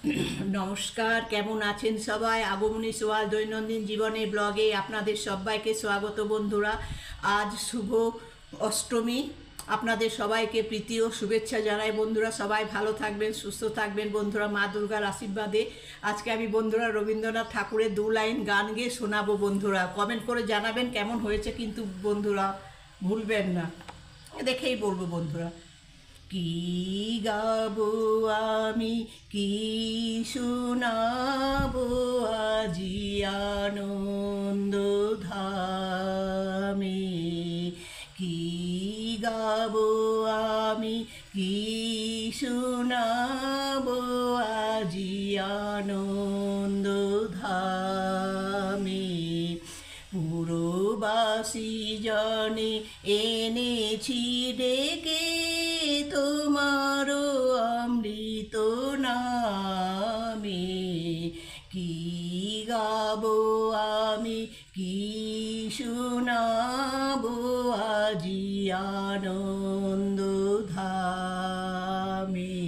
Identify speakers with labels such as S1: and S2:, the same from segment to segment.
S1: নমস্কার, কেমন আছেন সবাই? আগমনী সোয়াল দৈনন্দিন জীবনে ব্লগে আপনাদের সবাইকে স্বাগত বন্ধুরা। আজ শুভ অষ্টমী। আপনাদের সবাইকে প্রীতি ও শুভেচ্ছা জানাই বন্ধুরা। সবাই ভালো থাকবেন, সুস্থ থাকবেন বন্ধুরা, মা দুর্গার আশীর্বাদে। আজকে আমি বন্ধুরা রবীন্দ্রনাথ ঠাকুরের 2 লাইন গান গেয়ে শোনাবো বন্ধুরা। কমেন্ট করে জানাবেন কেমন হয়েছে কিন্তু বন্ধুরা, ভুলবেন না। দেখেই বলবো বন্ধুরা। কি গাবো আমি, কি শোনাবো আজি আনন্দ ধামে। কি গাবো আমি, কি শোনাবো আজি আনন্দ ধামে। পুরবাসী জনে এনেছি ডেকে তোমারও অমৃত নামে। কি গাবো আমি, কি শোনাবো আজি আনন্দ ধামে।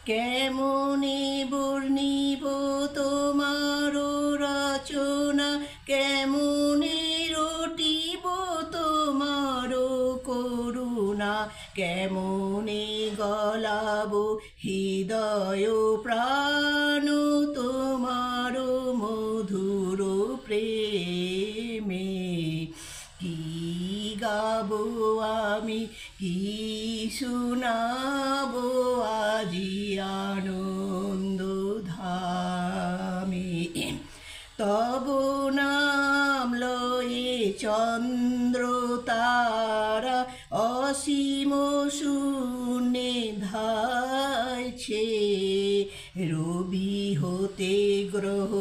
S1: কেমনে বর্ণিব তোমার রচনা, কেমনে রটিব তোমার করুণা, কেমনে গলাব হৃদয় প্রাণ তোমার মধুর প্রেমে। কি গাবো আমি, কি শোনাবো আজি আনন্দ ধামে। তব নাম লয়ে চন্দ্র তারা অসীম শূন্যে ধাইছে। রবি হতে গ্রহ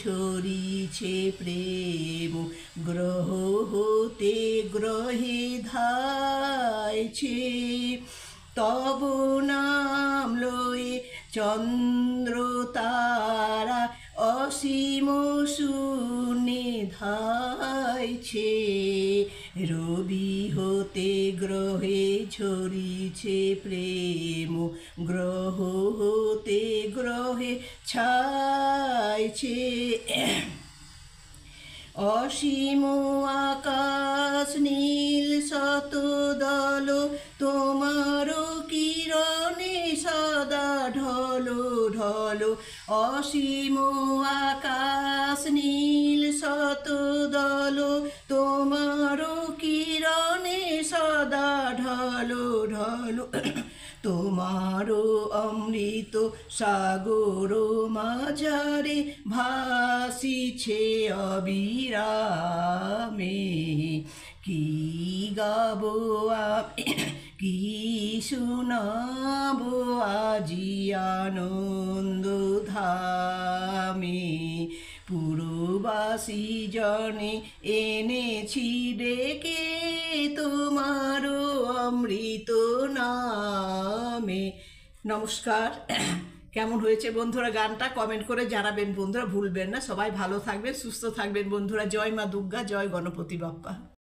S1: ঝরিছে প্রেম, গ্রহ হতে গ্রহে ধাইছে। তব নাম লয়ে চন্দ্র তারা অসীম শূন্যে ধাইছে। রবি হতে গ্রহে ঝরিছে প্রেম, গ্রহ হতে গ্রহে ছাইছে। অসীম আকাশ নীল শতদল তোমার কিরণে সদা ঢলো ঢলো। অসীম আকাশ নীল শতদল তোমার কিরণে সদা ঢলো ঢলো। তোমারও অমৃত সাগর মাঝারে ভাসিছে অবিরামে। কি গাবো আমি, কি শোনাবো আজি আনন্দ ধামে। পুরবাসী জনে এনেছি ডেকে তোমারও অমৃত নামে। নমস্কার। কেমন হয়েছে বন্ধুরা গানটা? কমেন্ট করে জানাবেন বন্ধুরা, ভুলবেন না। সবাই ভালো থাকবেন, সুস্থ থাকবেন বন্ধুরা। জয় মা দুর্গা, জয় গণপতি বাপ্পা।